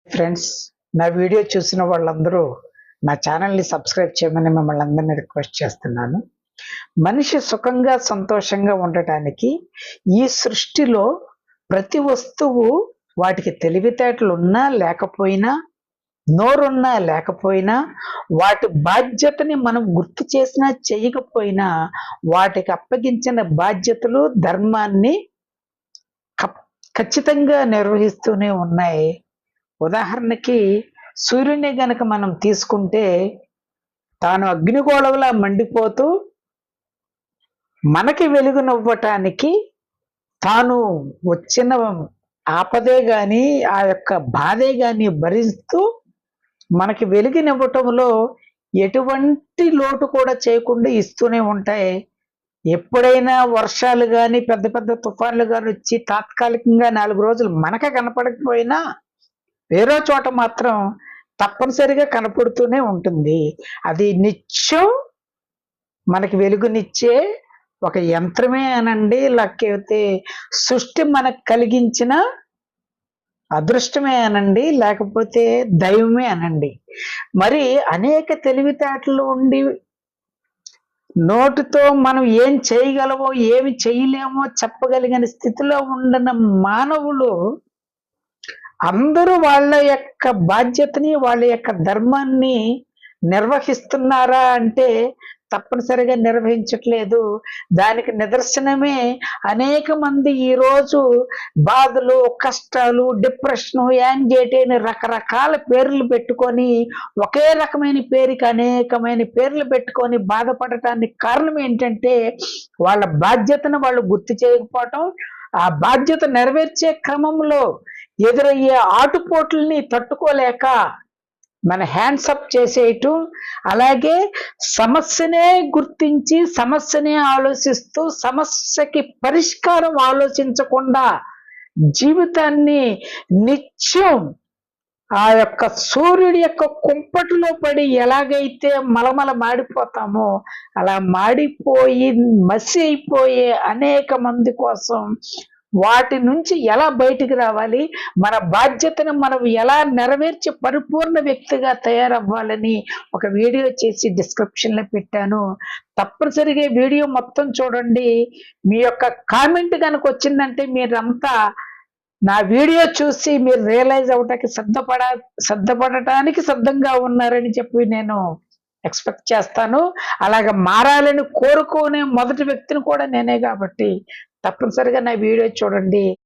Friends, నా video చూసిన వాళ్ళందరూ నా ఛానల్ని సబ్స్క్రైబ్ చేయమని మిమ్మల్ని అందరినీ రిక్వెస్ట్ చేస్తున్నాను. మనిషి సుఖంగా సంతోషంగా ఉండటానికి ఈ సృష్టిలో ప్రతి వస్తువు వాటికి తెలివితేటలున్నా లేకపోయినా, నోరున్నా లేకపోయినా, వాటి బాధ్యతని మనం గుర్తు చేసినా చేయకపోయినా వాటికి అప్పగించిన బాధ్యతలు ధర్మాన్ని ఖచ్చితంగా నిర్వహిస్తూనే ఉన్నాయి. ఉదాహరణకి సూర్యుని గనక మనం తీసుకుంటే తాను అగ్నిగోళంలా మండిపోతూ మనకి వెలుగునివ్వటానికి తాను వచ్చిన ఆపదే గాని ఆ యొక్క బాధే గాని భరిస్తూ మనకి వెలుగునివ్వటంలో ఎటువంటి లోటు కూడా చేయకుండా ఇస్తూనే ఉంటాయి. ఎప్పుడైనా వర్షాలు గాని పెద్ద పెద్ద తుఫాన్లు గాని వచ్చి తాత్కాలికంగా 4 రోజులు మనకే కనపడకపోయినా వేరే చోట మాత్రం తప్పనిసరిగా కనపడుతూనే ఉంటుంది. అది నిత్యం మనకి వెలుగునిచ్చే ఒక యంత్రమే అనండి, లేకపోతే సృష్టి మనకు కలిగించిన అదృష్టమే అనండి, లేకపోతే దైవమే అనండి. మరి అనేక తెలివితేటలు ఉండి నోటితో మనం ఏం చేయగలమో ఏమి చేయలేమో చెప్పగలిగిన స్థితిలో ఉన్న మానవులు అందరూ వాళ్ళ యొక్క బాధ్యతని వాళ్ళ యొక్క ధర్మాన్ని నిర్వహిస్తున్నారా అంటే తప్పనిసరిగా నిర్వహించట్లేదు. దానికి నిదర్శనమే అనేక మంది ఈరోజు బాధలు, కష్టాలు, డిప్రెషన్, యాంగ్జైటీ అని రకరకాల పేర్లు పెట్టుకొని ఒకే రకమైన పేరుకి అనేకమైన పేర్లు పెట్టుకొని బాధపడటానికి కారణం ఏంటంటే వాళ్ళ బాధ్యతను వాళ్ళు గుర్తు చేయకపోవటం, ఆ బాధ్యత నెరవేర్చే క్రమంలో ఎదురయ్యే ఆటుపోట్లని తట్టుకోలేక మన హ్యాండ్స్ అప్ చేసేయటం, అలాగే సమస్యనే గుర్తించి సమస్యనే ఆలోచిస్తూ సమస్యకి పరిష్కారం ఆలోచించకుండా జీవితాన్ని నిత్యం ఆ యొక్క సూర్యుడి యొక్క కుంపటిలో పడి ఎలాగైతే మలమల మాడిపోతామో అలా మాడిపోయి మసి అయిపోయే అనేక మంది కోసం వాటి నుంచి ఎలా బయటికి రావాలి, మన బాధ్యతను మనం ఎలా నెరవేర్చి పరిపూర్ణ వ్యక్తిగా తయారవ్వాలని ఒక వీడియో చేసి డిస్క్రిప్షన్లో పెట్టాను. తప్పనిసరిగా వీడియో మొత్తం చూడండి. మీ యొక్క కామెంట్ కనుక వచ్చిందంటే మీరంతా నా వీడియో చూసి మీరు రియలైజ్ అవటానికి సిద్ధపడటానికి సిద్ధంగా ఉన్నారని చెప్పి నేను ఎక్స్పెక్ట్ చేస్తాను. అలాగ మారాలని కోరుకునే మొదటి వ్యక్తిని కూడా నేనే కాబట్టి తప్పనిసరిగా నా వీడియో చూడండి.